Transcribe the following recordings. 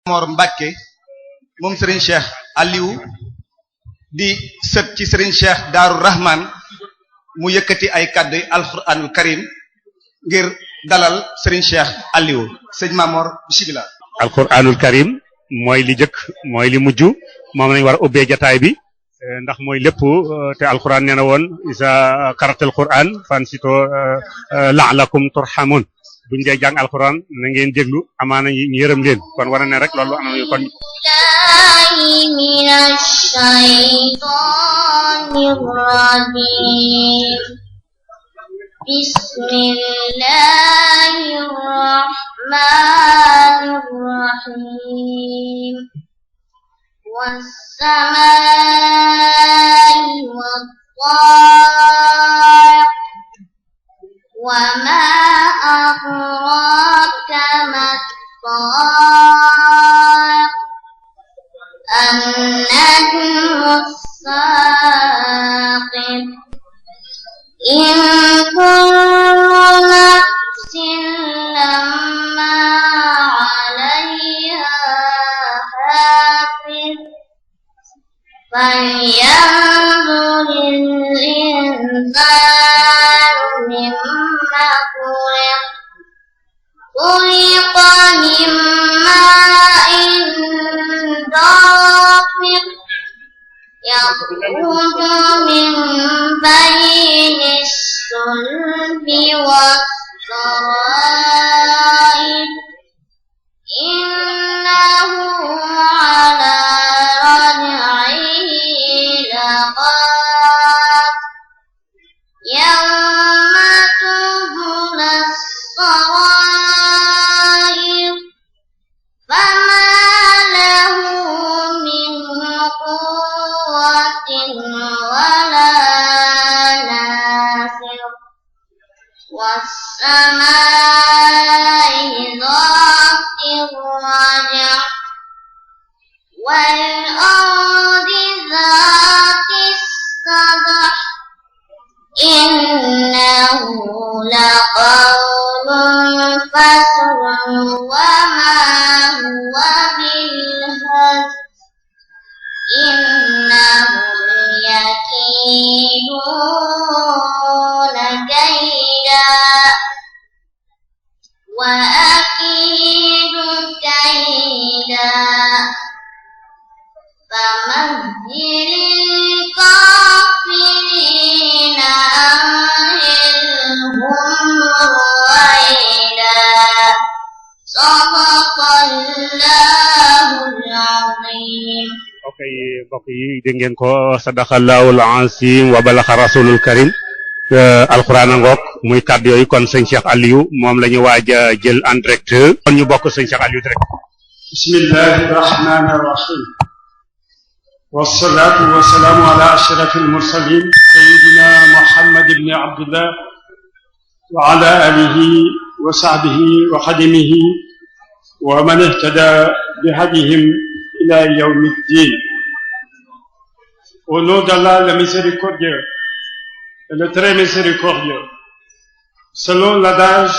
Mor Mbacke moom Serigne Cheikh Aliou di sët ci Serigne Cheikh Daaru Rahman mu yëkkati ay kàddu alquranul karim ngir dalal Serigne Cheikh Aliou sëñ Mamor bismillah. alquranul karim mooy li jëkk mooy li mujj moom lañ war a ubbee jataay bi ndax mooy lépp te alquran nee na woon isa karatal quran fan sito la'allakum turhamun buñ dee jàng alquran na ngeen déglu amaana ñu yërëm leen kon war na ne rek loolu am na kon minash shaytanir rajim bismillahir rahmanir rahim was-samaa'i wat-taariq وما أدراك ما الطارق النجم الثاقب إن كل نفس لما عليها حافظ فلينظر الإنسان مما خلق من ماء دافق يخرج من بين الصلب والترائب إنه على رجعه لقادر يوم تبلى السرائر فما له من قوة ولا ناصر والسماء ذات الرجع والأرض ذات الصدع إنه لقول فصل وما هو بالهزل إنهم يكيدون كيدا وأكيد كيدا فمهل الكافرين أمهلهم رويدا صدق الله العظيم. ok mbokk yi dégg ngeen ko sadaqallahul azim wa balaxa rasulul karim alquran a ngoog muy kàddu yooyu kon sëñ Cheikh Aliou moom la ñu waaj a jël en direct kon ñu bokk sëñ Cheikh Aliou direct. bismillahir rahmanir rahim wassalatu wassalamu ala ashrafil mursalin sayyidina Muhammad ibn Abdullah wa ala alihi wa sahbihi wa khadimihi wa man ihtada bihadihim ila yawmiddin. Au nom d'Allah le miséricordieux et le très miséricordieux, selon l'adage,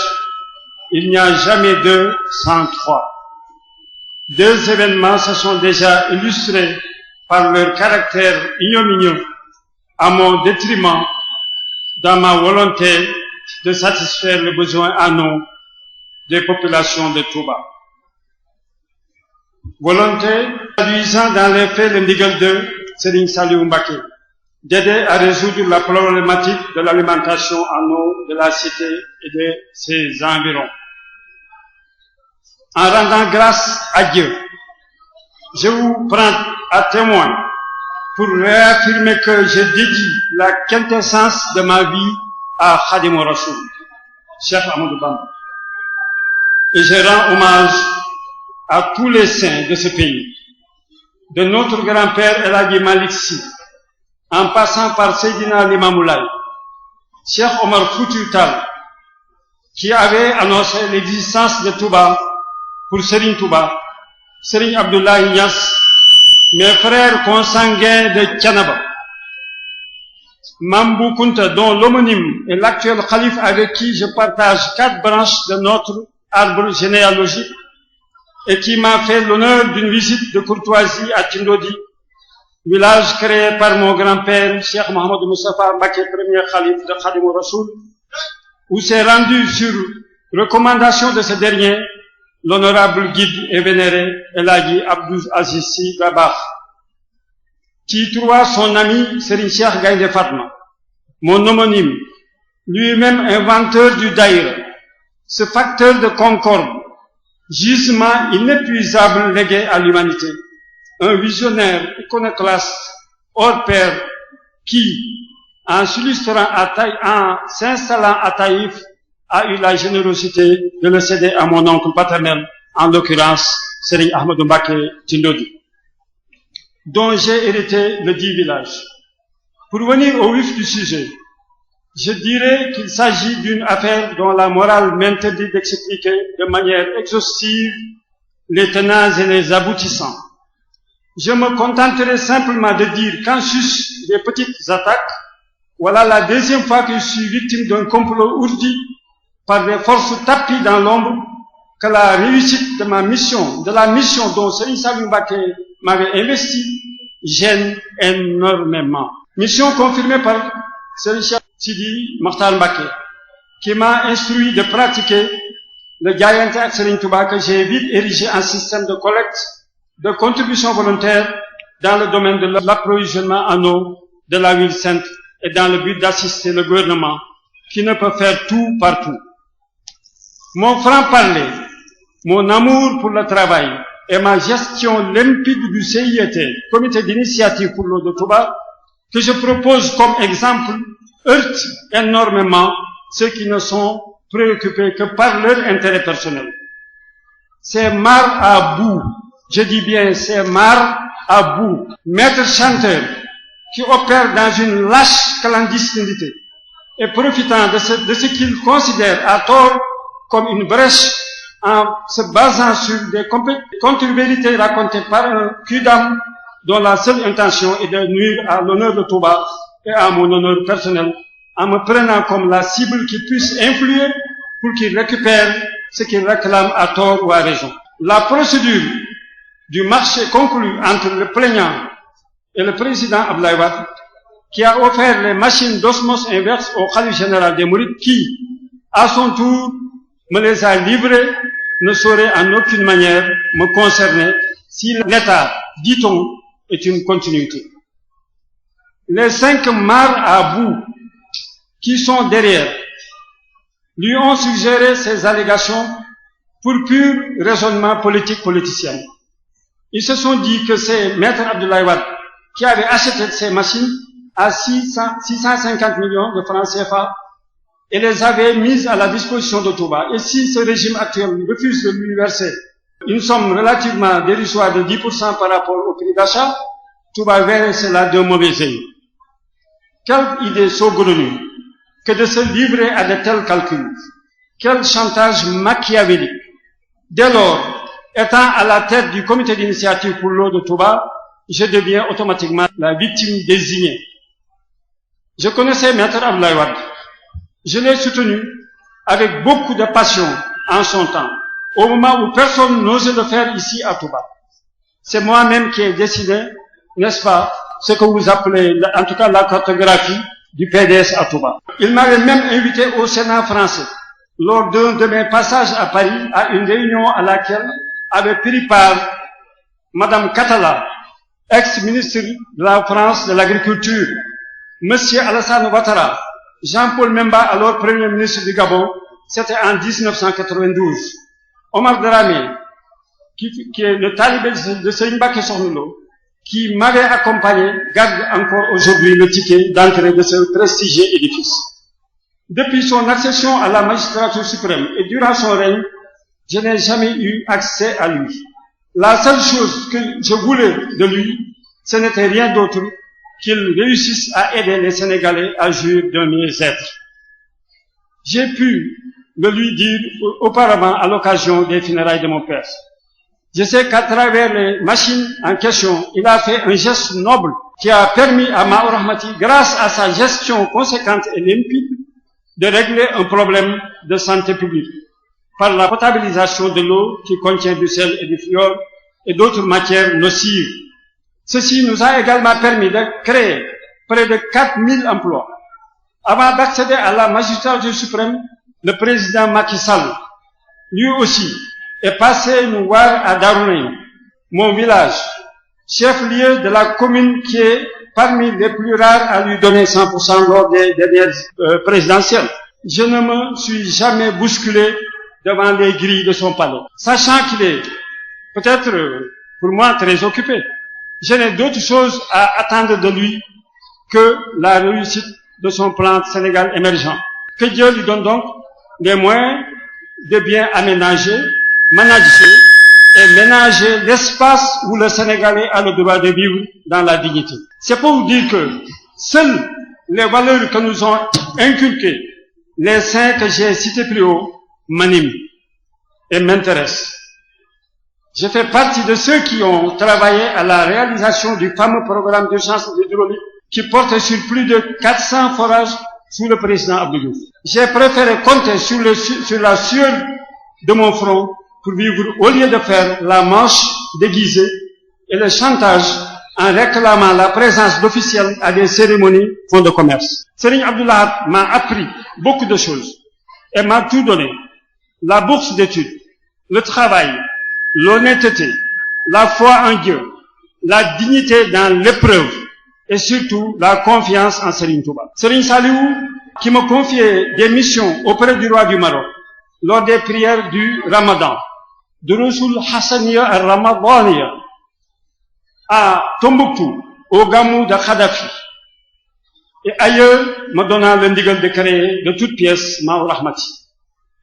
il n'y a jamais deux sans trois. Deux événements se sont déjà illustrés par leur caractère ignominieux à mon détriment dans ma volonté de satisfaire les besoins en eau des populations de Touba. Volonté traduisant dans les faits le ndigal de Serigne Saliou Mbacké d'aider à résoudre la problématique de l'alimentation en eau de la cité et de ses environs. En rendant grâce à Dieu, je vous prends à témoin pour réaffirmer que je dédie la quintessence de ma vie à Khadimou Rassoul, Cheikh Ahmadou Bamba. Et je rends hommage à tous les saints de ce pays, de notre grand-père El Hadji Malick Sy, en passant par Seydina Limamou Laye, Cheikh Omar Foutiyou Tall, qui avait annoncé l'existence de Touba pour Serigne Touba, Serigne Abdoulaye Niass, mes frères consanguins de Thiénaba, Mame Bou Kounta, dont l'homonyme est l'actuel khalife avec qui je partage 4 branches de notre arbre généalogique, et qui m'a fait l'honneur d'une visite de courtoisie à Tindodi, village créé par mon grand-père, Cheikh Mohamed Moustapha Mbacké, premier calife de Khadim Rassoul, où s'est rendu sur recommandation de ce dernier, l'honorable guide et vénéré El Hadji Abdou Aziz Sy Dabakh, qui trouva son ami Serigne Cheikh Gaïndé Fatma, mon homonyme, lui-même inventeur du daïra, ce facteur de concorde, gisement inépuisable légué à l'humanité, un visionnaire iconoclaste hors pair qui, en s'installant à Taïf, a eu la générosité de le céder à mon oncle paternel, en l'occurrence Serigne Ahmadou Mbacké Tindodi, dont j'ai hérité le dit village. Pour venir au vif du sujet, je dirais qu'il s'agit d'une affaire dont la morale m'interdit d'expliquer de manière exhaustive les tenants et les aboutissants. Je me contenterai simplement de dire qu'en sus des petites attaques, voilà la deuxième fois que je suis victime d'un complot ourdi par des forces tapies dans l'ombre, que la réussite de la mission dont Serigne Saliou Mbacké m'avait investi, gêne énormément. Mission confirmée par Serigne Cheikh Sidi Mokhtar Mbacké, qui m'a instruit de pratiquer le jaayante ak Serigne Touba, que j'ai vite érigé en système de collecte de contribution volontaire dans le domaine de l'approvisionnement en eau de la ville sainte et dans le but d'assister le gouvernement qui ne peut faire tout partout. Mon franc-parler, mon amour pour le travail et ma gestion limpide du CIET, Comité d'initiative pour l'eau de Touba, que je propose comme exemple, heurte énormément ceux qui ne sont préoccupés que par leur intérêt personnel. C'est marre à bout. Je dis bien, c'est marre à bout. Maître chanteur qui opère dans une lâche clandestinité et profitant de ce qu'il considère à tort comme une brèche en se basant sur des contre-vérités racontées par un quidam dont la seule intention est de nuire à l'honneur de Touba et à mon honneur personnel, en me prenant comme la cible qui puisse influer pour qu'il récupère ce qu'il réclame à tort ou à raison. La procédure du marché conclu entre le plaignant et le président Abdoulaye Wade, qui a offert les machines d'osmose inverse au khalife général des Mourides, qui, à son tour, me les a livrées, ne saurait en aucune manière me concerner si l'État, dit-on, est une continuité. Les 5 mares à bout qui sont derrière lui ont suggéré ces allégations pour pur raisonnement politicien. Ils se sont dit que c'est Maître Abdoulaye Wade qui avait acheté ces machines à 650 millions de francs CFA et les avait mises à la disposition de Touba. Et si ce régime actuel refuse de lui verser une somme relativement dérisoire de 10% par rapport au prix d'achat, Touba verrait cela d'un mauvais œil. Quelle idée saugrenue que de se livrer à de tels calculs. Quel chantage machiavélique. Dès lors, étant à la tête du comité d'initiative pour l'eau de Touba, je deviens automatiquement la victime désignée. Je connaissais Maître Abdoulaye Wade. Je l'ai soutenu avec beaucoup de passion en son temps, au moment où personne n'osait le faire ici à Touba. C'est moi-même qui ai dessiné, n'est-ce pas, ce que vous appelez, en tout cas, la cartographie du PDS à Touba. Il m'avait même invité au Sénat français, lors d'un de mes passages à Paris, à une réunion à laquelle avait pris part Madame Catala, ex-ministre de la France de l'Agriculture, Monsieur Alassane Ouattara, Jean-Paul Memba, alors Premier ministre du Gabon, c'était en 1992. Omar Dramé, qui est le talibé de Serigne Mbacké Sokhna Lo, qui m'avait accompagné, garde encore aujourd'hui le ticket d'entrée de ce prestigieux édifice. Depuis son accession à la magistrature suprême et durant son règne, je n'ai jamais eu accès à lui. La seule chose que je voulais de lui, ce n'était rien d'autre qu'il réussisse à aider les Sénégalais à jouir d'un mieux-être. J'ai pu le lui dire auparavant à l'occasion des funérailles de mon père. Je sais qu'à travers les machines en question, il a fait un geste noble qui a permis à Ma'ou Rahmati, grâce à sa gestion conséquente et limpide, de régler un problème de santé publique. par la potabilisation de l'eau qui contient du sel et du fluor et d'autres matières nocives. Ceci nous a également permis de créer près de 4000 emplois. Avant d'accéder à la magistrature suprême, le président Macky Sall, lui aussi, est passé nous voir à Darounay, mon village, chef-lieu de la commune qui est parmi les plus rares à lui donner 100% lors des dernières présidentielles. Je ne me suis jamais bousculé devant les grilles de son palais, sachant qu'il est peut-être pour moi très occupé. Je n'ai d'autre chose à attendre de lui que la réussite de son plan Sénégal émergent. Que Dieu lui donne donc les moyens de bien aménager, manager et ménager l'espace où le Sénégalais a le droit de vivre dans la dignité. C'est pour vous dire que seules les valeurs que nous ont inculquées les saints que j'ai cités plus haut m'animent et m'intéressent. Je fais partie de ceux qui ont travaillé à la réalisation du fameux programme d'urgence hydraulique qui porte sur plus de 400 forages sous le président Abdou Diouf. J'ai préféré compter sur la sueur de mon front pour vivre au lieu de faire la manche déguisée et le chantage en réclamant la présence d'officiels à des cérémonies fonds de commerce. Serigne Abdoulaye m'a appris beaucoup de choses et m'a tout donné. La bourse d'études, le travail, l'honnêteté, la foi en Dieu, la dignité dans l'épreuve et surtout la confiance en Serigne Touba. Serigne Saliou, qui me confiait des missions auprès du roi du Maroc lors des prières du Ramadan, de Rasoul Hassaniya al-Ramadaniya à Tombouctou, au Gamou de Kadhafi, et ailleurs me donnant le ndigal de créer de toutes pièces Ma'ou Rahmati.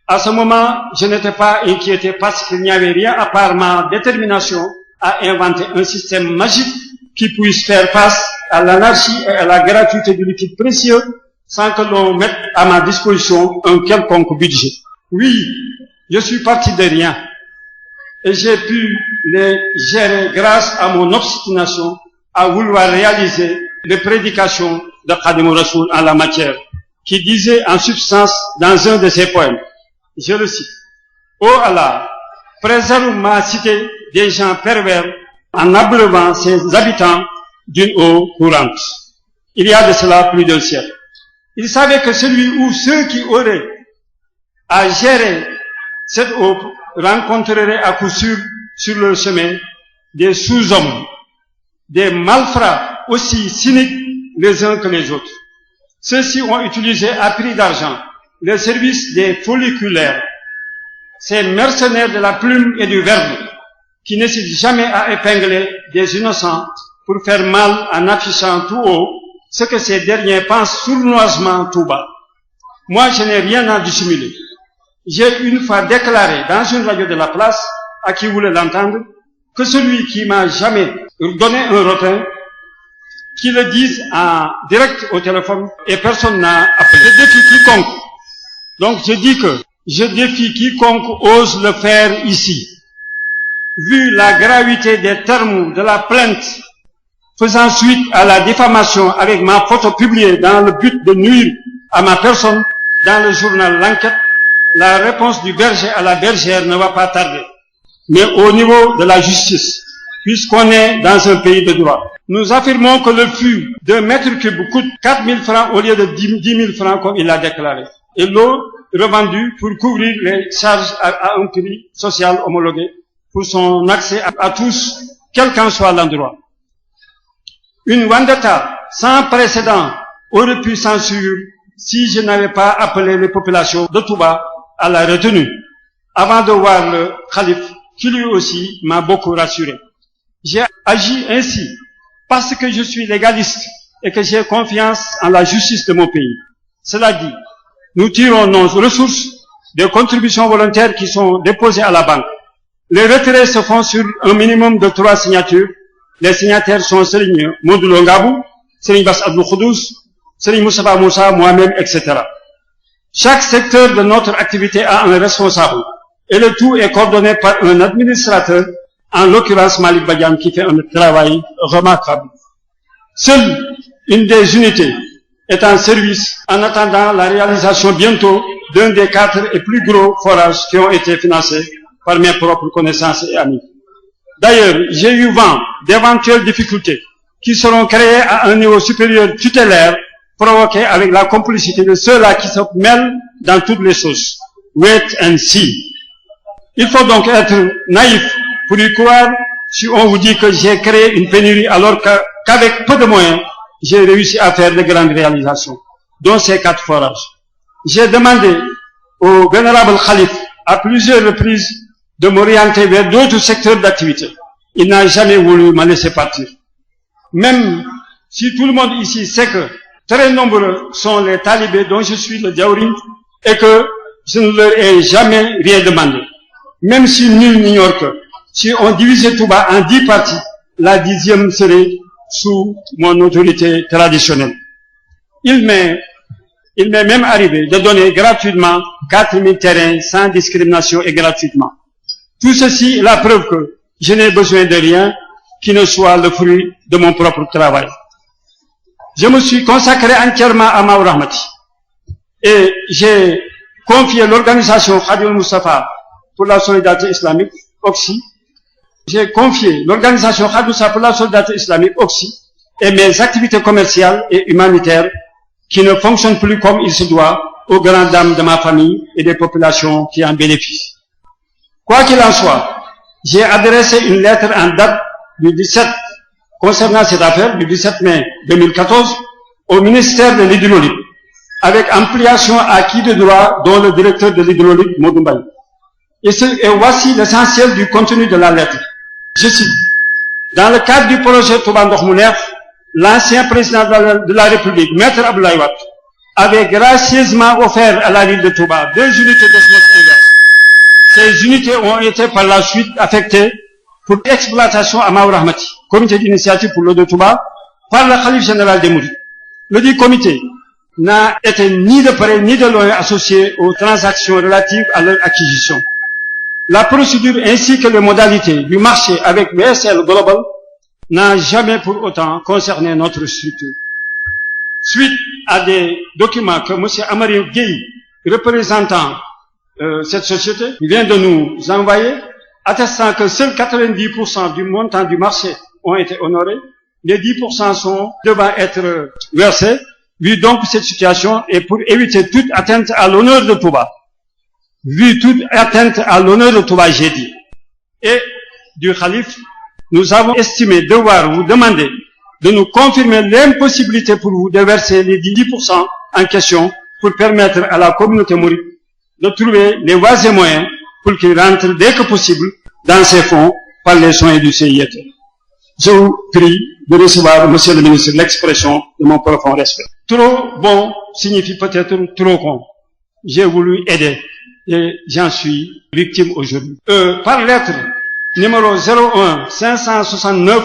À ce moment, je n'étais pas inquiété parce qu'il n'y avait rien à part ma détermination à inventer un système magique qui puisse faire face à l'anarchie et à la gratuité du liquide précieux sans que l'on mette à ma disposition un quelconque budget. Oui, je suis parti de rien et j'ai pu les gérer grâce à mon obstination à vouloir réaliser les prédications de Khadimou Rassoul en la matière, qui disait en substance dans un de ses poèmes, je le cite, « Ô Allah, préserve ma cité des gens pervers en abreuvant ses habitants d'une eau courante. » Il y a de cela plus d'un siècle. Il savait que celui ou ceux qui auraient à gérer cette eau rencontreraient à coup sûr sur leur chemin des sous-hommes, des malfrats aussi cyniques les uns que les autres. Ceux-ci ont utilisé à prix d'argent les services des folliculaires, ces mercenaires de la plume et du verbe, qui n'hésitent jamais à épingler des innocents pour faire mal en affichant tout haut ce que ces derniers pensent sournoisement tout bas. Moi, je n'ai rien à dissimuler. J'ai une fois déclaré dans une radio de la place, à qui voulait l'entendre, que celui qui m'a jamais donné un rotin, qu'il le dise en direct au téléphone et personne n'a appelé. Je défie quiconque. Donc je dis que je défie quiconque ose le faire ici. Vu la gravité des termes de la plainte faisant suite à la diffamation avec ma photo publiée dans le but de nuire à ma personne dans le journal L'Enquête, la réponse du berger à la bergère ne va pas tarder. Mais au niveau de la justice, puisqu'on est dans un pays de droit, nous affirmons que le fût d'un mètre cube coûte 4 000 francs au lieu de 10 000 francs comme il l'a déclaré. Et l'eau revendue pour couvrir les charges à un prix social homologué pour son accès à tous, quel qu'en soit l'endroit. Une vendetta sans précédent aurait pu s'ensuivre si je n'avais pas appelé les populations de Touba à la retenue, avant de voir le calife, qui lui aussi m'a beaucoup rassuré. J'ai agi ainsi parce que je suis légaliste et que j'ai confiance en la justice de mon pays. Cela dit, nous tirons nos ressources des contributions volontaires qui sont déposées à la banque. Les retraits se font sur un minimum de 3 signatures. Les signataires sont Serigne Modou Ngabou, Serigne Bass Abdou Khoudous, Serigne Moustapha Moussa, moi-même, etc. Chaque secteur de notre activité a un responsable et le tout est coordonné par un administrateur, en l'occurrence Malik Badian, qui fait un travail remarquable. Seule une des unités est en service en attendant la réalisation bientôt d'un des 4 et plus gros forages qui ont été financés par mes propres connaissances et amis. D'ailleurs, j'ai eu vent d'éventuelles difficultés qui seront créées à un niveau supérieur tutélaire provoquées avec la complicité de ceux-là qui se mêlent dans toutes les choses. Wait and see. Il faut donc être naïf pour y croire si on vous dit que j'ai créé une pénurie alors qu'avec peu de moyens, j'ai réussi à faire de grandes réalisations, dont ces 4 forages. J'ai demandé au vénérable Khalif à plusieurs reprises de m'orienter vers d'autres secteurs d'activité. Il n'a jamais voulu me laisser partir. Même si tout le monde ici sait que très nombreux sont les talibés dont je suis le jawrin et que je ne leur ai jamais rien demandé. Même si nul n'ignore que si on divisait Touba en 10 parties, la 10e serait sous mon autorité traditionnelle. Il m'est même arrivé de donner gratuitement 4000 terrains sans discrimination et gratuitement. Tout ceci est la preuve que je n'ai besoin de rien qui ne soit le fruit de mon propre travail. Je me suis consacré entièrement à Maou Rahmati et j'ai confié l'organisation Khadimul Mustafa pour la solidarité islamique, OXI. J'ai confié l'organisation Khadimul Mustafa pour la solidarité islamique, OXI, et mes activités commerciales et humanitaires qui ne fonctionnent plus comme il se doit aux grandes dames de ma famille et des populations qui en bénéficient. Quoi qu'il en soit, j'ai adressé une lettre en date du 17, concernant cette affaire, du 17 mai 2014, au ministère de l'Hydraulique, avec ampliation à qui de droit, dont le directeur de l'Hydraulique, Modoumbay. Et voici l'essentiel du contenu de la lettre. Je cite: dans le cadre du projet Touba Ndox mu Neex, l'ancien président de la République, Maître Abdoulaye Wade, avait gracieusement offert à la ville de Touba 2 unités d'osmose inverse. Ces unités ont été par la suite affectées pour exploitation à Maou Rahmati, comité d'initiative pour l'eau de Touba, par le Khalife général des Mourides. Le dit comité n'a été ni de près ni de loin associé aux transactions relatives à leur acquisition. La procédure ainsi que les modalités du marché avec BSL Global n'a jamais pour autant concerné notre structure. Suite à des documents que M. Amari Gueye, représentant cette société, vient de nous envoyer, attestant que seuls 90% du montant du marché ont été honorés, les 10% sont devant être versés. Vu donc cette situation et pour éviter toute atteinte à l'honneur de Touba, j'ai dit, et du Khalif, nous avons estimé devoir vous demander de nous confirmer l'impossibilité pour vous de verser les 10% en question pour permettre à la communauté mouride de trouver les voies et moyens pour qu'ils rentrent dès que possible dans ces fonds par les soins du CIET. Je vous prie de recevoir, monsieur le ministre, l'expression de mon profond respect. Trop bon signifie peut-être trop con. J'ai voulu aider et j'en suis victime aujourd'hui. Par lettre numéro 01-569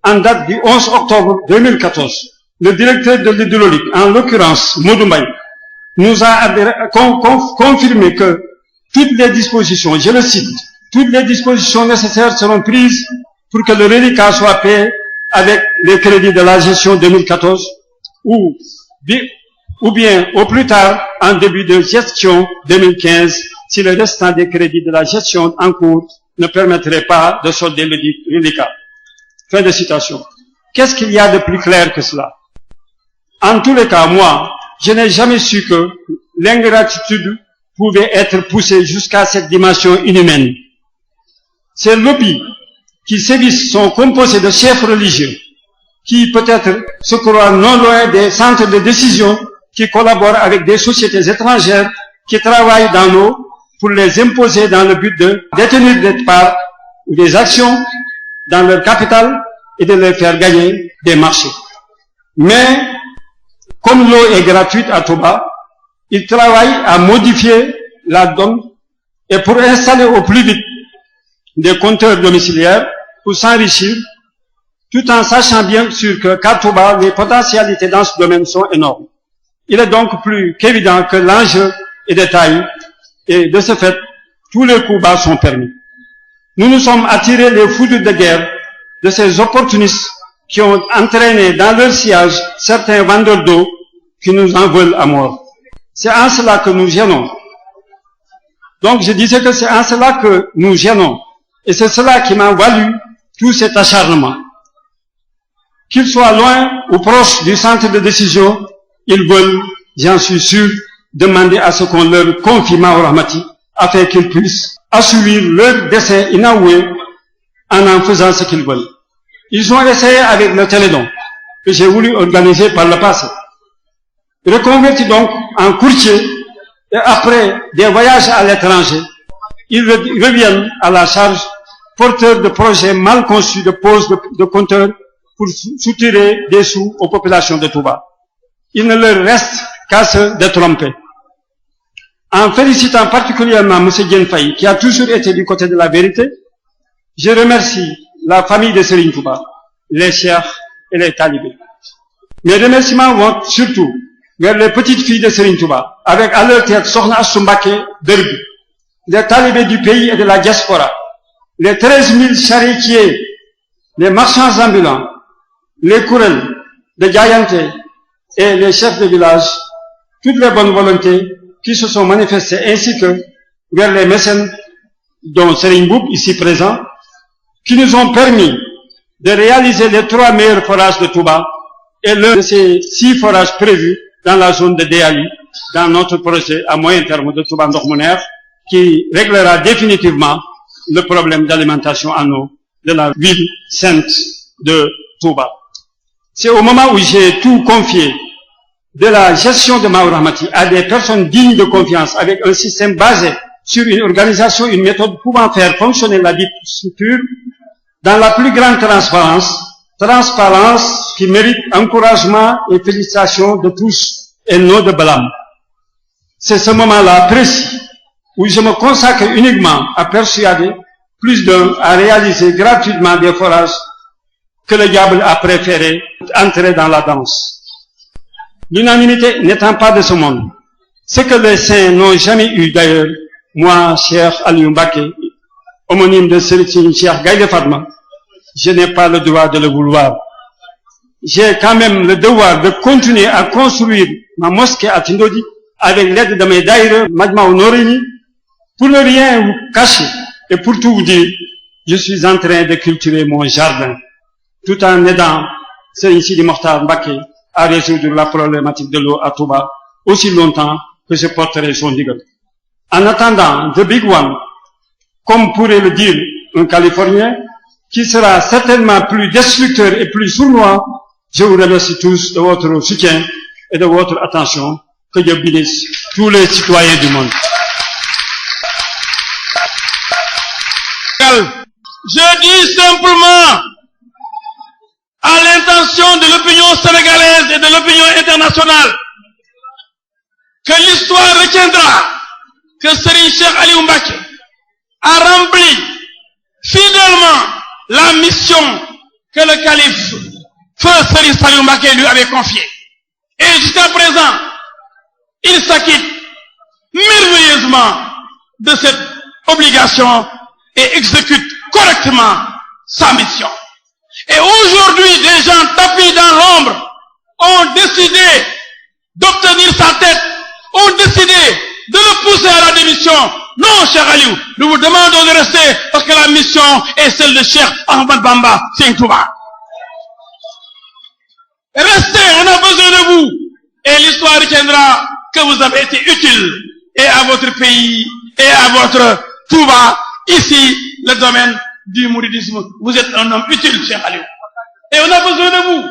en date du 11 octobre 2014, le directeur de l'hydraulique, en l'occurrence Modoumbay, nous a confirmé que toutes les dispositions, je le cite, toutes les dispositions nécessaires seront prises pour que le reliquat soit payé avec les crédits de la gestion 2014 ou bien au plus tard en début de gestion 2015 si le restant des crédits de la gestion en cours ne permettrait pas de solder le reliquat. Fin de citation. Qu'est-ce qu'il y a de plus clair que cela? En tous les cas, moi, je n'ai jamais su que l'ingratitude pouvait être poussée jusqu'à cette dimension inhumaine. Ces lobbies qui sévissent sont composés de chefs religieux qui peut-être se croient non loin des centres de décision qui collaborent avec des sociétés étrangères qui travaillent dans l'eau pour les imposer dans le but de détenir des parts ou des actions dans leur capital et de les faire gagner des marchés. Mais, comme l'eau est gratuite à Touba, ils travaillent à modifier la donne et pour installer au plus vite des compteurs domiciliaires pour s'enrichir, tout en sachant bien sûr qu'à Touba, les potentialités dans ce domaine sont énormes. Il est donc plus qu'évident que l'enjeu est de taille et de ce fait, tous les coups bas sont permis. Nous nous sommes attirés les foudres de guerre de ces opportunistes qui ont entraîné dans leur sillage certains vendeurs d'eau qui nous en veulent à mort. C'est en cela que nous gênons. Donc je disais que c'est en cela que nous gênons. Et c'est cela qui m'a valu tout cet acharnement. Qu'ils soient loin ou proches du centre de décision, ils veulent, j'en suis sûr, demander à ce qu'on leur confie Maou Rahmati afin qu'ils puissent assurer leur dessein inavoué en faisant ce qu'ils veulent. Ils ont essayé avec le télédon que j'ai voulu organiser par le passé. Reconvertis donc en courtier et après des voyages à l'étranger, ils reviennent à la charge porteurs de projets mal conçus de pose de compteurs pour soutirer des sous aux populations de Touba. Il ne leur reste qu'à se détromper. En félicitant particulièrement M. Diène Faye, qui a toujours été du côté de la vérité, je remercie la famille de Serigne Touba, les cheikhs et les talibés. Mes remerciements vont surtout vers les petites filles de Serigne Touba, avec à leur tête Sokhna Astou Mbacké Derby, les talibés du pays et de la diaspora, les 13 000 charretiers, les marchands ambulants, les courels de Diayante et les chefs de village, toutes les bonnes volontés qui se sont manifestées, ainsi que vers les mécènes dont Serigne Mboup, ici présent, qui nous ont permis de réaliser les 3 meilleurs forages de Touba et l'un de ces 6 forages prévus dans la zone de Déali, dans notre projet à moyen terme de Touba Ndox mu Neex, qui réglera définitivement le problème d'alimentation en eau de la ville sainte de Touba. C'est au moment où j'ai tout confié de la gestion de Maou Rahmati à des personnes dignes de confiance avec un système basé sur une organisation, une méthode pouvant faire fonctionner la dite structure dans la plus grande transparence qui mérite encouragement et félicitations de tous et non de blâme. C'est ce moment-là précis où je me consacre uniquement à persuader plus d'un à réaliser gratuitement des forages que le diable a préféré entrer dans la danse. L'unanimité n'étant pas de ce monde, ce que les saints n'ont jamais eu d'ailleurs, moi, Cheikh Aliou Mbacké, homonyme de Serigne Cheikh Gaïndé Fatma, je n'ai pas le droit de le vouloir. J'ai quand même le devoir de continuer à construire ma mosquée à Tindodi avec l'aide de mes daïra Majmahun Nurayni. Pour ne rien vous cacher et pour tout vous dire, je suis en train de cultiver mon jardin tout en aidant Serigne Sidi Mokhtar Mbacké à résoudre la problématique de l'eau à Touba aussi longtemps que je porterai son ndigal. En attendant the big one, comme pourrait le dire un Californien, qui sera certainement plus destructeur et plus sournois, je vous remercie tous de votre soutien et de votre attention. Que Dieu bénisse tous les citoyens du monde. Je dis simplement à l'intention de l'opinion sénégalaise et de l'opinion internationale que l'histoire retiendra que Serigne Cheikh Aliou Mbacké a rempli fidèlement la mission que le calife Feu Serigne Saliou Mbacké lui avait confiée. Et jusqu'à présent, il s'acquitte merveilleusement de cette obligation et exécute correctement sa mission. Et aujourd'hui, des gens tapis dans l'ombre ont décidé d'obtenir sa tête, ont décidé de le pousser à la démission. Non, Cheikh Aliou, nous vous demandons de rester parce que la mission est celle de Cheikh Ahmad Bamba Serigne Touba. Restez, on a besoin de vous. Et l'histoire retiendra que vous avez été utile et à votre pays et à votre Touba. Ici, le domaine du mouridisme. Vous êtes un homme utile, Cheikh Aliou. Et on a besoin de vous.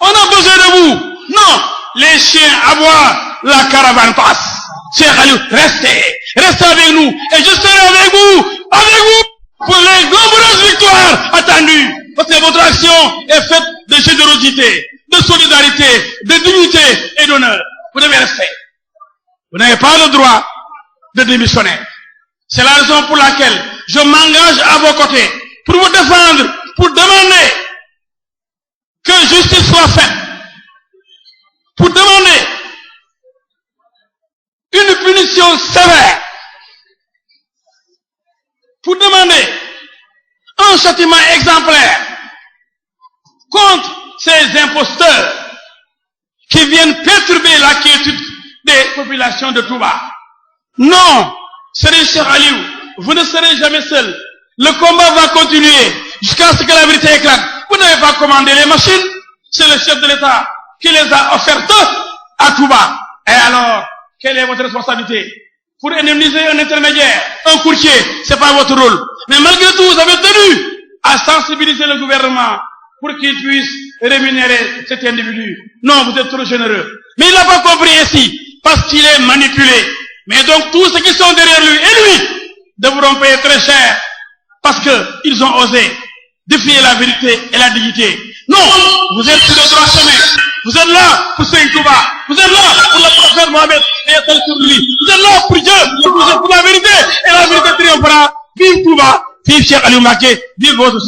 On a besoin de vous. Non, les chiens aboient, la caravane passe. Cheikh Aliou, restez. Restez avec nous. Et je serai avec vous pour les nombreuses victoires attendues. Parce que votre action est faite de générosité, de solidarité, de dignité et d'honneur. Vous devez rester. Vous n'avez pas le droit de démissionner. C'est la raison pour laquelle je m'engage à vos côtés pour vous défendre, pour demander que justice soit faite, pour demander une punition sévère, pour demander un châtiment exemplaire contre ces imposteurs qui viennent perturber population de Touba. Non, Serigne Cheikh Aliou, vous ne serez jamais seul. Le combat va continuer jusqu'à ce que la vérité éclate. Vous n'avez pas commandé les machines, c'est le chef de l'État qui les a offertes à Touba. Et alors, quelle est votre responsabilité? Pour indemniser un intermédiaire, un courtier, c'est pas votre rôle. Mais malgré tout, vous avez tenu à sensibiliser le gouvernement pour qu'il puisse rémunérer cet individu. Non, vous êtes trop généreux. Mais il n'a pas compris ainsi, parce qu'il est manipulé. Mais donc, tous ceux qui sont derrière lui et lui devront payer très cher, parce qu'ils ont osé défier la vérité et la dignité. Non, vous êtes sur le droit chemin. Vous êtes là pour Serigne Touba. Vous êtes là pour le prophète Mohammed et sur lui. Vous êtes là pour Dieu. Vous êtes pour la vérité et la vérité triomphera. Vive Touba, vive Cheikh Aliou Mbacké, vive votre